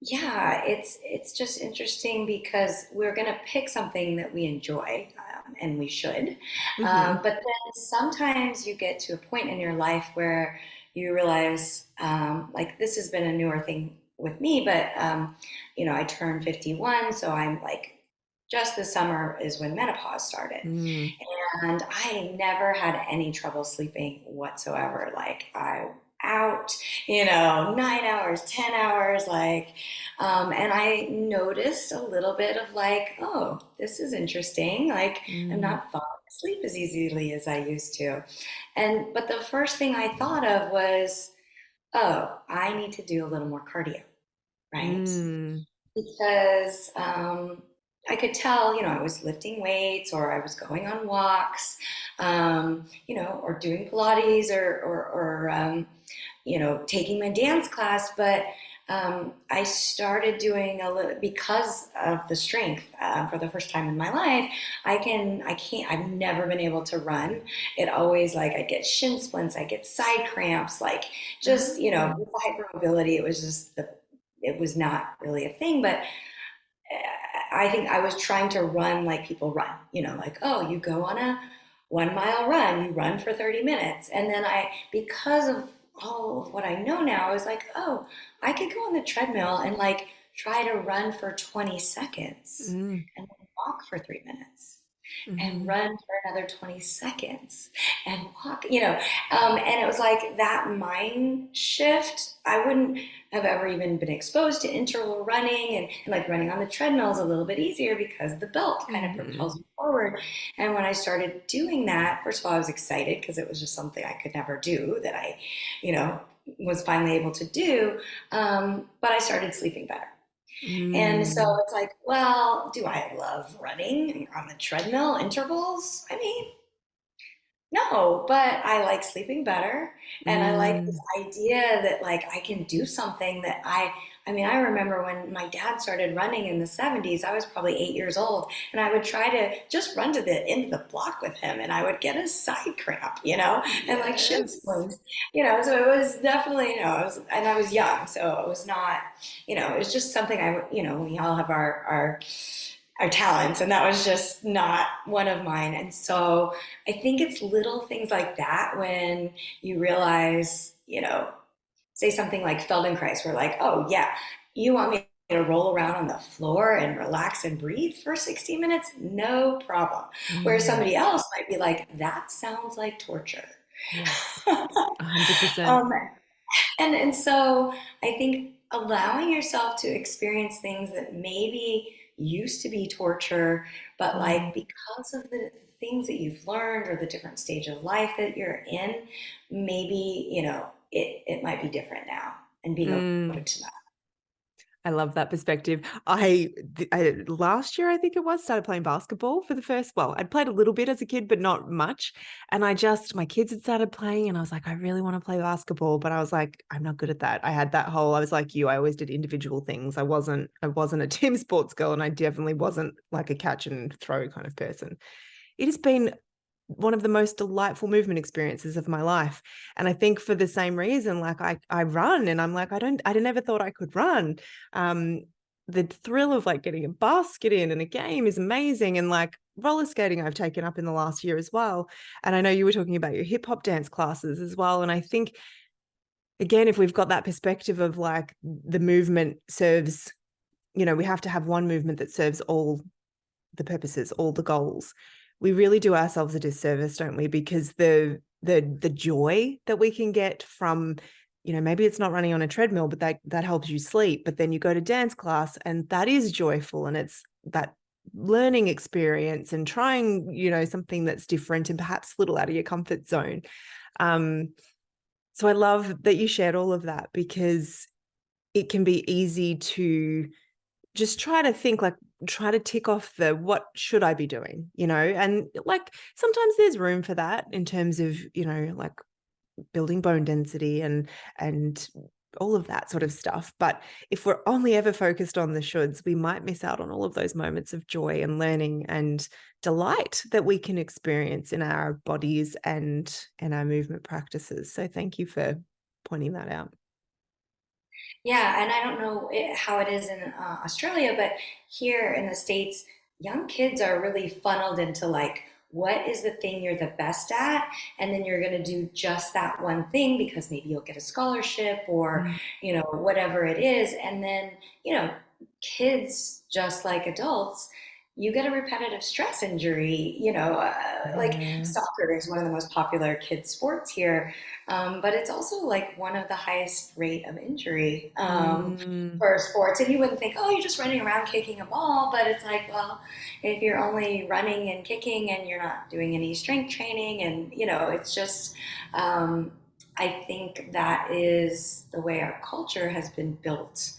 yeah, it's just interesting because we're going to pick something that we enjoy, and we should. But then sometimes you get to a point in your life where you realize, like this has been a newer thing with me, but I turned 51, so I'm like, just this summer is when menopause started. And I never had any trouble sleeping whatsoever. Like I out, 9 hours, 10 hours, and I noticed a little bit of like, oh, this is interesting. Like I'm not falling asleep as easily as I used to. But the first thing I thought of was, oh, I need to do a little more cardio, right? Because I could tell, I was lifting weights or I was going on walks, or doing Pilates or taking my dance class. But I started doing a little because of the strength for the first time in my life. I've never been able to run. It always like I get shin splints, I get side cramps, like just, with the hypermobility, it was not really a thing, but I think I was trying to run like people run, like, oh, you go on a 1 mile run, you run for 30 minutes. And then because of all of what I know now, I was like, oh, I could go on the treadmill and like try to run for 20 seconds and then walk for 3 minutes. And run for another 20 seconds and walk, and it was like that mind shift. I wouldn't have ever even been exposed to interval running, and like running on the treadmill is a little bit easier because the belt kind of propels you forward. And when I started doing that, first of all, I was excited because it was just something I could never do that I, was finally able to do. But I started sleeping better. And so it's like, well, do I love running on the treadmill intervals? I mean, no, but I like sleeping better. And I like this idea that like I can do something that I remember when my dad started running in the 70s, I was probably 8 years old, and I would try to just run to the end of the block with him, and I would get a side cramp, and like shin splints, so it was definitely, and I was young, so it was not, it was just something we all have our talents, and that was just not one of mine. And so I think it's little things like that when you realize, say something like Feldenkrais, where like, oh yeah, you want me to roll around on the floor and relax and breathe for 60 minutes? No problem. Where somebody else might be like, that sounds like torture. Yes. 100%. And so I think allowing yourself to experience things that maybe used to be torture, but like because of the things that you've learned or the different stage of life that you're in, maybe, it might be different now, and being open to that. I love that perspective. I last year, I think it was, started playing basketball for the first, well, I'd played a little bit as a kid, but not much. And my kids had started playing, and I was like, I really want to play basketball, but I was like, I'm not good at that. I was like you, I always did individual things. I wasn't a team sports girl, and I definitely wasn't like a catch and throw kind of person. It has been one of the most delightful movement experiences of my life. And I think for the same reason, like I run, and I'm like, I never thought I could run. The thrill of like getting a basket in and a game is amazing. And like roller skating, I've taken up in the last year as well. And I know you were talking about your hip hop dance classes as well. And I think, again, if we've got that perspective of like the movement serves, we have to have one movement that serves all the purposes, all the goals. We really do ourselves a disservice, don't we? Because the joy that we can get from, maybe it's not running on a treadmill, but that helps you sleep. But then you go to dance class, and that is joyful, and it's that learning experience and trying, something that's different and perhaps a little out of your comfort zone. So I love that you shared all of that, because it can be easy to just try to think like, try to tick off the what should I be doing, and like sometimes there's room for that in terms of, like building bone density and all of that sort of stuff. But if we're only ever focused on the shoulds, we might miss out on all of those moments of joy and learning and delight that we can experience in our bodies and in our movement practices. So thank you for pointing that out. Yeah, and I don't know how it is in Australia, but here in the States, young kids are really funneled into like, what is the thing you're the best at? And then you're going to do just that one thing because maybe you'll get a scholarship or, Mm. whatever it is. And then, kids, just like adults, you get a repetitive stress injury, like Yeah. soccer is one of the most popular kids sports here, but it's also like one of the highest rate of injury Mm. for sports. And you wouldn't think, oh, you're just running around kicking a ball, but it's like, well, if you're only running and kicking and you're not doing any strength training, and it's just, I think that is the way our culture has been built.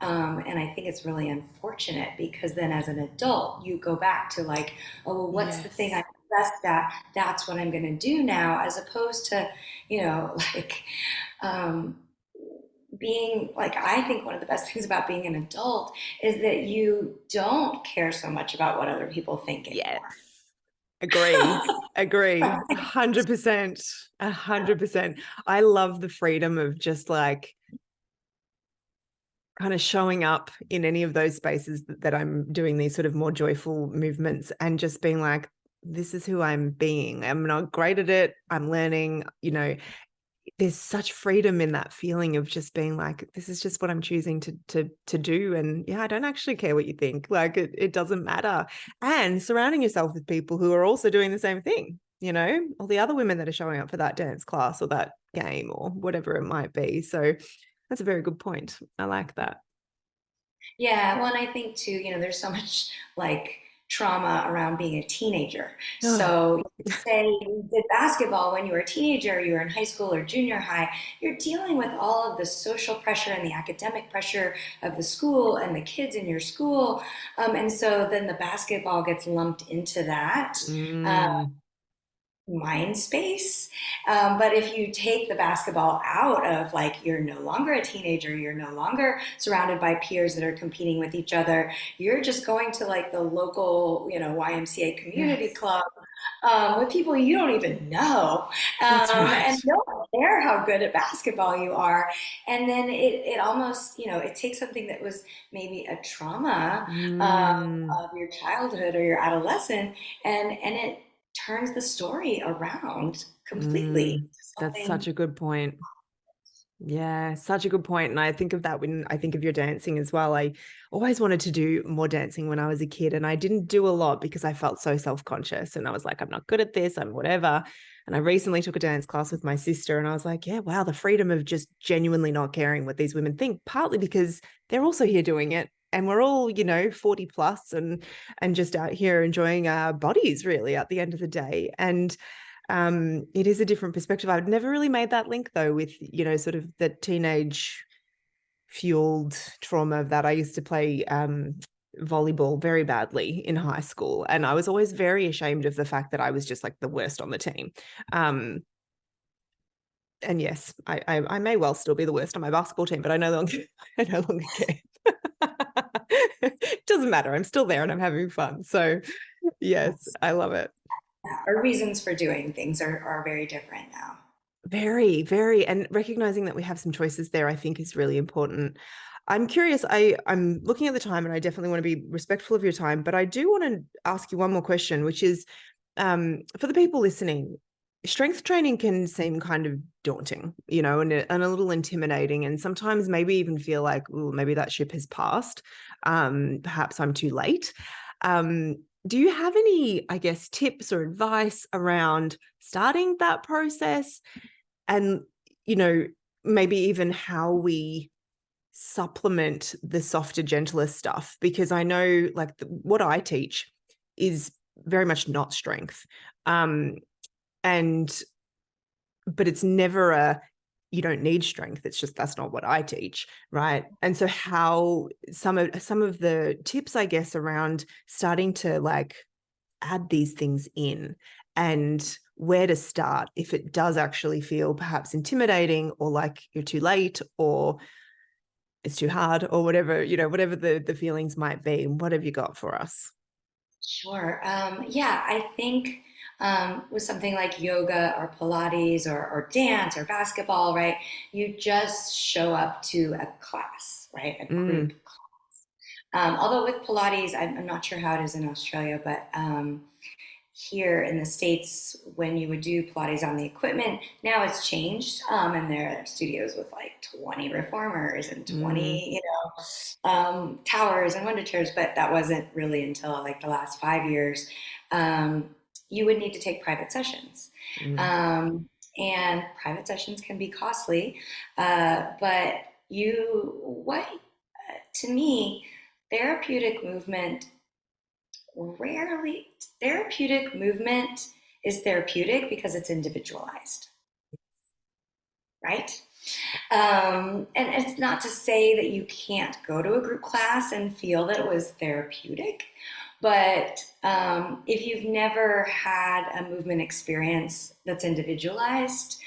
And I think it's really unfortunate because then as an adult, you go back to like, oh, well, what's the thing I'm Yes. best at? That's what I'm going to do now, as opposed to, like um, being like, I think one of the best things about being an adult is that you don't care so much about what other people think Yes. anymore. Agree. Agree. 100%. 100%. I love the freedom of just like kind of showing up in any of those spaces that I'm doing these sort of more joyful movements and just being like, this is who I'm being. I'm not great at it. I'm learning, there's such freedom in that feeling of just being like, this is just what I'm choosing to do. And yeah, I don't actually care what you think. Like it doesn't matter. And surrounding yourself with people who are also doing the same thing, all the other women that are showing up for that dance class or that game or whatever it might be. So that's a very good point. I like that. Yeah, well, and I think too, there's so much like trauma around being a teenager. Oh, So you say you did basketball when you were a teenager, you were in high school or junior high, you're dealing with all of the social pressure and the academic pressure of the school and the kids in your school. And so then the basketball gets lumped into that. Um, mm, mind space. But if you take the basketball out of like, you're no longer a teenager, you're no longer surrounded by peers that are competing with each other, you're just going to like the local, YMCA community yes, club with people you don't even know. that's And right. they don't care how good at basketball you are. And then it almost, it takes something that was maybe a trauma Mm, of your childhood or your adolescence, and it turns the story around completely mm, to that's something. such a good point. Yeah, such a good point. And I think of that when I think of your dancing as well. I always wanted to do more dancing when I was a kid, and I didn't do a lot because I felt so self-conscious. And I was like, I'm not good at this, I'm whatever. And I recently took a dance class with my sister, and I was like, yeah, wow, the freedom of just genuinely not caring what these women think, partly because they're also here doing it. And we're all, 40 plus and just out here enjoying our bodies really at the end of the day. And it is a different perspective. I've never really made that link though with, sort of the teenage fueled trauma of that. I used to play volleyball very badly in high school, and I was always very ashamed of the fact that I was just like the worst on the team. Um, and yes, I may well still be the worst on my basketball team, but I no longer I no longer care. It doesn't matter. I'm still there and I'm having fun. So yes, I love it. Our reasons for doing things are very different now. Very, very. And recognizing that we have some choices there, I think is really important. I'm curious. I'm looking at the time and I definitely want to be respectful of your time, but I do want to ask you one more question, which is for the people listening, strength training can seem kind of daunting, and a little intimidating, and sometimes maybe even feel like, oh, maybe that ship has passed. Perhaps I'm too late. Do you have any, I guess, tips or advice around starting that process? And, you know, maybe even how we supplement the softer, gentler stuff, because I know like what I teach is very much not strength. And, but it's never you don't need strength. It's just, that's not what I teach. Right. And so how some of the tips, I guess, around starting to like add these things in, and where to start if it does actually feel perhaps intimidating, or like you're too late, or it's too hard, or whatever, whatever the feelings might be. What have you got for us? Sure. Yeah, I think with something like yoga or Pilates or dance or basketball, right? You just show up to a class, right? A group. Although with Pilates, I'm not sure how it is in Australia, but here in the States, when you would do Pilates on the equipment, now it's changed. And there are studios with like 20 reformers and 20, towers and window chairs, but that wasn't really until like the last 5 years. You would need to take private sessions. And private sessions can be costly. But to me, therapeutic movement is therapeutic because it's individualized, right? And it's not to say that you can't go to a group class and feel that it was therapeutic, but if you've never had a movement experience that's individualized,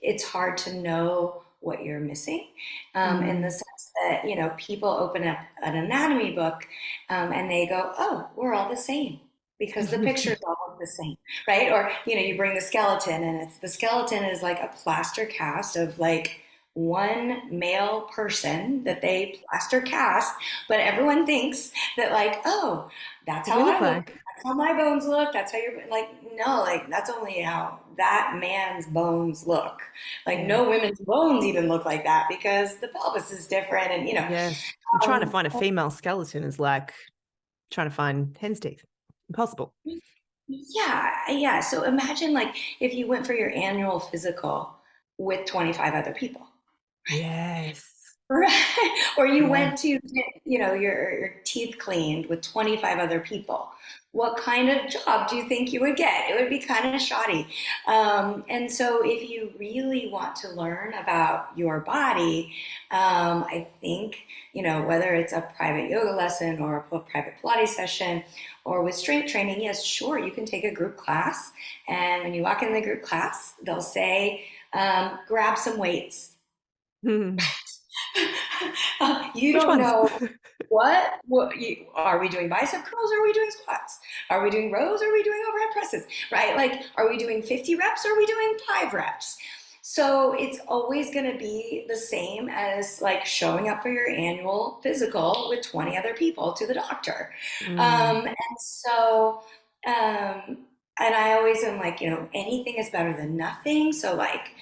it's hard to know what you're missing, in the sense that, people open up an anatomy book and they go, oh, we're all the same because the pictures all look the same, right? Or, you bring the skeleton, and the skeleton is like a plaster cast of like one male person that they plaster cast, but everyone thinks that like, oh, that's how I look. That's how my bones look. That's how you're like, no, like that's only how that man's bones look. Like no women's bones even look like that because the pelvis is different. And, yes, trying to find a female skeleton is like trying to find hen's teeth. Impossible. Yeah. So imagine like if you went for your annual physical with 25 other people. Yes. Right. Or you went to get, your teeth cleaned with 25 other people. What kind of job do you think you would get? It would be kind of shoddy. And so if you really want to learn about your body, I think, whether it's a private yoga lesson or a private Pilates session or with strength training, yes, sure, you can take a group class. And when you walk in the group class, they'll say, grab some weights. You don't know are we doing bicep curls or are we doing squats? Are we doing rows or are we doing overhead presses? Right? Like, are we doing 50 reps or are we doing 5 reps? So it's always going to be the same as like showing up for your annual physical with 20 other people to the doctor. And I always am like, anything is better than nothing. So like,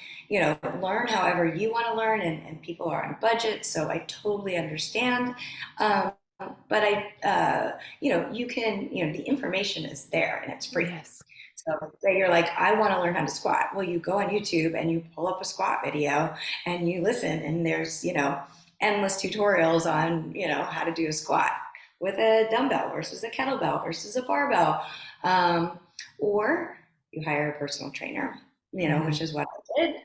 learn however you want to learn, and people are on a budget, so I totally understand. But you can, the information is there and it's free. Yes. So say you're like, I want to learn how to squat. Well, you go on YouTube and you pull up a squat video and you listen, and there's, endless tutorials on, how to do a squat with a dumbbell versus a kettlebell versus a barbell. Or you hire a personal trainer, which is what I did.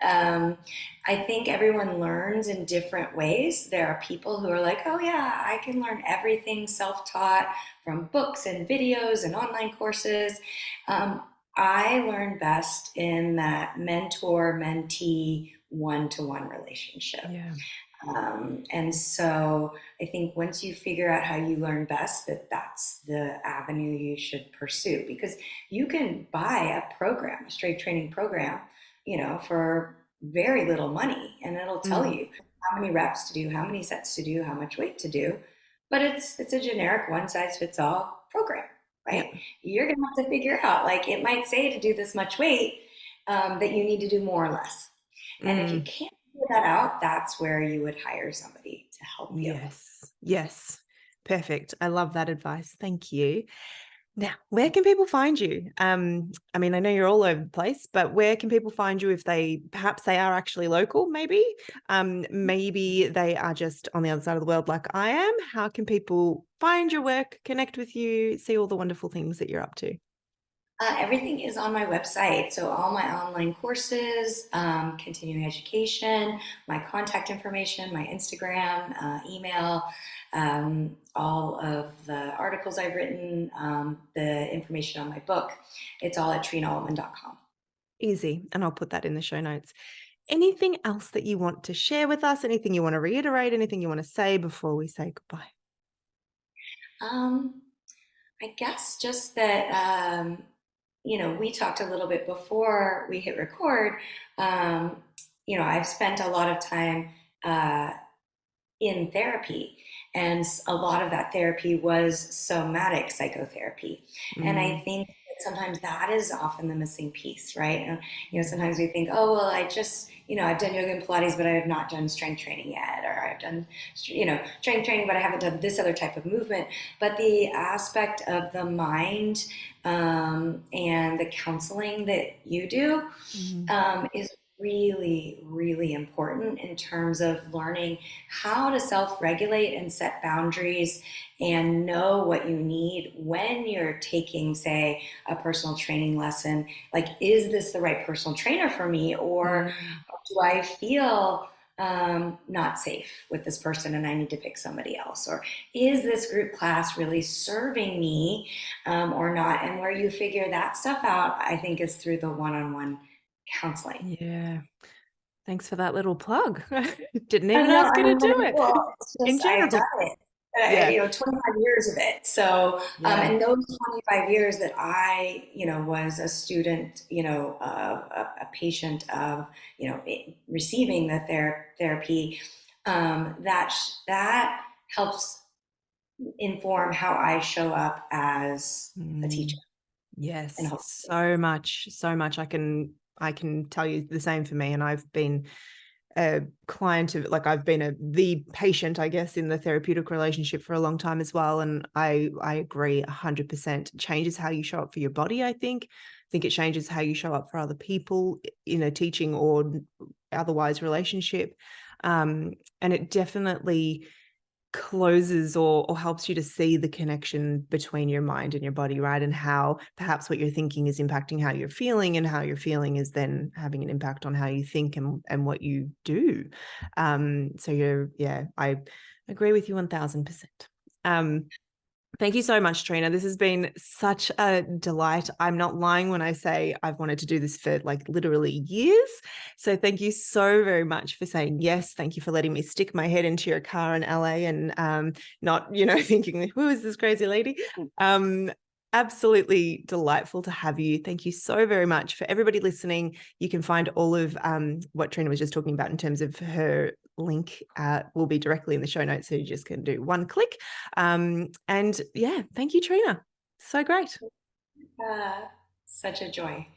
I think everyone learns in different ways. There are people who are like, oh yeah, I can learn everything self-taught from books and videos and online courses. I learn best in that mentor-mentee one-to-one relationship. Yeah. And so I think once you figure out how you learn best, that's the avenue you should pursue, because you can buy a strength training program, for very little money, and it'll tell you how many reps to do, how many sets to do, how much weight to do, but it's a generic one size fits all program, right? Yeah. You're going to have to figure out, like, it might say to do this much weight, that you need to do more or less. And if you can't figure that out, that's where you would hire somebody to help you. Yes. Perfect. I love that advice. Thank you. Now, where can people find you? I mean, I know you're all over the place, but where can people find you if perhaps they are actually local, maybe? Maybe they are just on the other side of the world like I am. How can people find your work, connect with you, see all the wonderful things that you're up to? Everything is on my website. So all my online courses, continuing education, my contact information, my Instagram, email, all of the articles I've written, the information on my book. It's all at trinaaltman.com. Easy. And I'll put that in the show notes. Anything else that you want to share with us? Anything you want to reiterate? Anything you want to say before we say goodbye? I guess just that, we talked a little bit before we hit record. I've spent a lot of time in therapy, and a lot of that therapy was somatic psychotherapy. And I think that sometimes that is often the missing piece, right? And, sometimes we think, oh, well, I've done yoga and Pilates, but I have not done strength training yet, or I've done, strength training, but I haven't done this other type of movement. But the aspect of the mind and the counseling that you do is really, really important in terms of learning how to self-regulate and set boundaries and know what you need when you're taking, say, a personal training lesson. Like, is this the right personal trainer for me? Or do I feel not safe with this person and I need to pick somebody else? Or is this group class really serving me or not? And where you figure that stuff out, I think, is through the one-on-one counseling. Yeah. Thanks for that little plug. Didn't I even know, ask you to do it. well, it's In just, I've done general. it. Yeah. 25 years of it. So, Yeah. and those 25 years that I, was a student, a patient of, receiving the therapy, that helps inform how I show up as a teacher. Yes, And so much, so much. I can tell you the same for me. And I've been a client of, like, I've been the patient, I guess, in the therapeutic relationship for a long time as well. And I agree 100%. It changes how you show up for your body, I think. I think it changes how you show up for other people in a teaching or otherwise relationship. And it definitely closes or helps you to see the connection between your mind and your body, right? And how perhaps what you're thinking is impacting how you're feeling, and how you're feeling is then having an impact on how you think and what you do. I agree with you 1000%. Thank you so much, Trina. This has been such a delight. I'm not lying when I say I've wanted to do this for like literally years. So thank you so very much for saying yes. Thank you for letting me stick my head into your car in LA and not, thinking, who is this crazy lady? Absolutely delightful to have you. Thank you so very much. For everybody listening, you can find all of what Trina was just talking about in terms of her link will be directly in the show notes. So you just can do one click. And yeah, thank you, Trina. So great. such a joy.